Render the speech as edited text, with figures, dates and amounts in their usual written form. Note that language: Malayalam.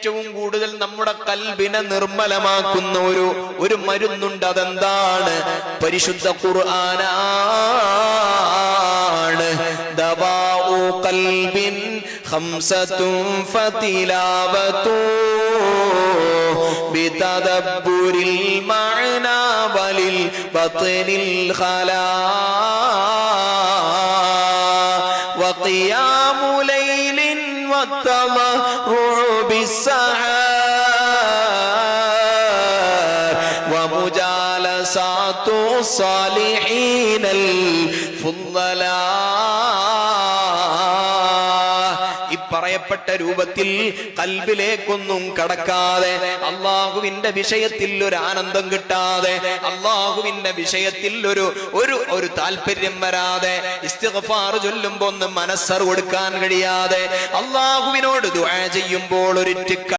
ഏറ്റവും കൂടുതൽ നമ്മുടെ കൽബിനെ നിർമ്മലമാക്കുന്ന ഒരു മരുന്നുണ്ട്. അതെന്താണ്? പരിശുദ്ധ ഖുർആനാണ്. ദവാഉ ഖൽബിൻ ഖംസതുൻ ഫതിലാവതു ബിതദബ്ബുരിൽ മഅനാ വലിൽ ബത്നിൽ ഖലാ വഖിയാമു ലൈലിൻ വത്തളറു بالسحر ومجالسات الصالحين الفضلاء. പറയപ്പെട്ട രൂപത്തിൽ കൽബിലേക്കൊന്നും കടക്കാതെ, അള്ളാഹുവിന്റെ വിഷയത്തിൽ ഒരു ആനന്ദം കിട്ടാതെ, അള്ളാഹുവിന്റെ വിഷയത്തിൽ ഒരു താല്പര്യം വരാതെ, ഇസ്തിഗ്ഫാർ ചൊല്ലുമ്പോ ഒന്ന് മനസ്സർ കൊടുക്കാൻ കഴിയാതെ, അള്ളാഹുവിനോട് ദുആ ചെയ്യുമ്പോൾ ഒരു